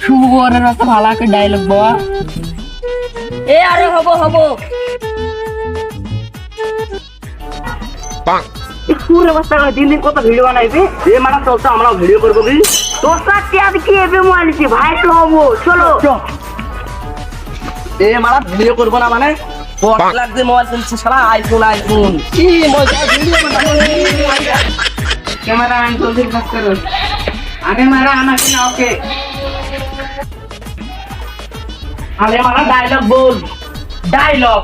শুভর রাস্তা ভালো করে ডায়লগ বাবা এ আরে হবো হবো পুরো অবস্থা দিন দিন কত ভিডিও বানাইবি এ মানে চলছে আমরাও ভিডিও করবো কি দোস্তা টিয়াদ কি এবে মোবাইলছি ভাই তো হবো চলো এ মানে ভিডিও করবো না মানে 10 লাখ দিয়ে মোবাইল কিনছি সারা আইফোন আইফোন কি মজা ভিডিও ক্যামেরাম্যান জলদি কাজ করো আগে মারা আমাকে না ওকে আরে মারা ডায়লগ বল ডায়লগ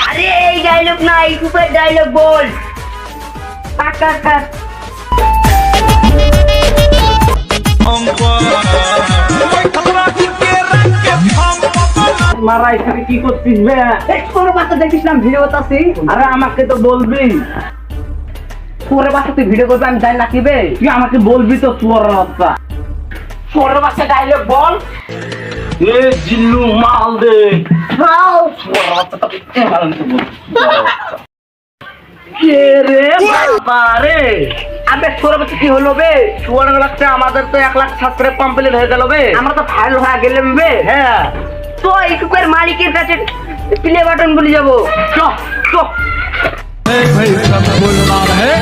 আরে এই ডায়লগ না ইউটিউবে ডায়লগ বল মারা এখানে কি করছিস বে তোর বাচ্চা দেখিস না ভিডিও করতেছি আরে আমাকে তো বলবি তোর বাচ্চা তুই ভিডিও করবি আমি জানি না কি বে তুই আমাকে বলবি তো তোর বাচ্চা তোর বাচ্চা ডায়লগ বল এ জিল্লু মাল দে হাও তোর বাচ্চা তো কে ভালো নিতে বল কে রে বাবা রে আবে তোর বাচ্চা কি হলো বে 14 লাখ টাকা আমাদের তো 1 লাখ সাবস্ক্রাইব কমপ্লিট হয়ে গেল বে আমরা তো ভাইরাল হয়ে গেলাম বে হ্যাঁ তো ইউটিউবের মালিকের কাছে প্লে বাটন বলে যাব চ চ এই ভাই সব বলনা রে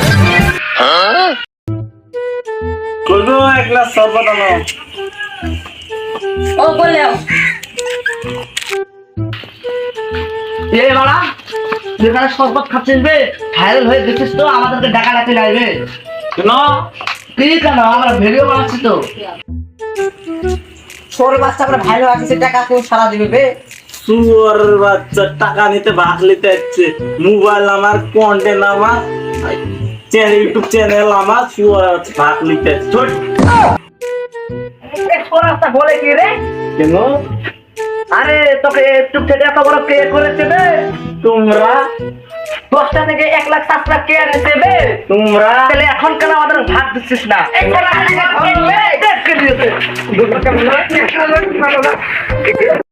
হ্যাঁ কোন এক গ্লাস শরবত আনো ও বলেও এ বাড়া যেখানে শরবত খাচ্ছিস বে ভাইরাল হয়ে গেছিস তো আমাদেরকে ডাকা লাতে যাইবে কেন কি কেন আমরা ভিডিও বানাচ্ছি তো ছোট বাচ্চা আমরা ভাইরাল আছে টাকা কেউ সারা দিবে বে সুর বাচ্চা টাকা নিতে ভাগ নিতে যাচ্ছে মোবাইল আমার কন্টেন্ট আমার চ্যানেল ইউটিউব চ্যানেল আমার সুর ভাগ নিতে ছোট রাস্তা বলে কি রে কেন আরে তোকে ইউটিউব থেকে এত বড় কে করেছে বে তোমরা 10টা থেকে 1 লাখ সাবস্ক্রাইব কে এনেছে বে তোমরা তাহলে এখন কেন আমাদের ভাগ দিচ্ছিস না এই দেখ কে দিয়েছে